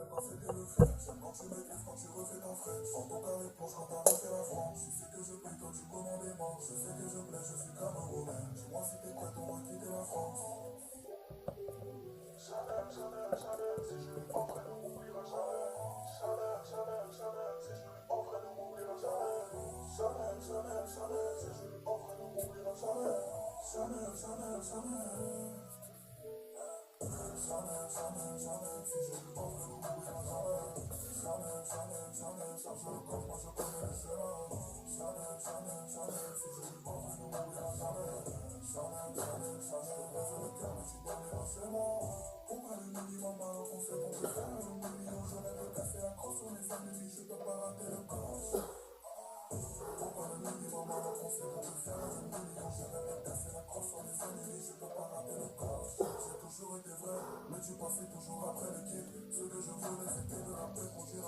pas fait que le fait. J'aime quand tu m'écris, quand tu refais ta frais. Sans ton carré de planche quand t'as refait la France. Tu sais que je paye, toi tu commandes des banques. Je sais que je plais, je suis comme un Romain. Dis-moi si t'es prêt, on va quitter la France. Chanel, Chanel, Chanel, si je lui offre, elle ne m'oubliera jamais. Chanel, Chanel, Chanel, si je lui offre, elle ne m'oubliera jamais. Chanel, Chanel, Chanel, si je lui offre, elle ne m'oubliera jamais. Chanel, Chanel, Chanel. Chanel, Chanel, Chanel, si je lui offre, elle ne m'oubliera jamais. Chanel, Chanel, Chanel, charge le coffre, moi je connais le chemin. Chanel, Chanel, Chanel, si je lui offre, elle ne m'oubliera jamais. Chanel, Chanel, Chanel, lève le cœur, mais tu dormiras chez moi. Pourquoi le minimum alors qu'on sait qu'on peut faire le million? Je rêve de casser la crosse sur les ennemis, je peux pas rater le coche. Pourquoi le minimum alors qu'on sait qu'on peut faire le million? Je rêve de casser la crosse sur les ennemis, je peux pas rater le coche. J'ai toujours été vrai, mais tu passais toujours après l'équipe. Ce que je voulais c'était de rapper pour dire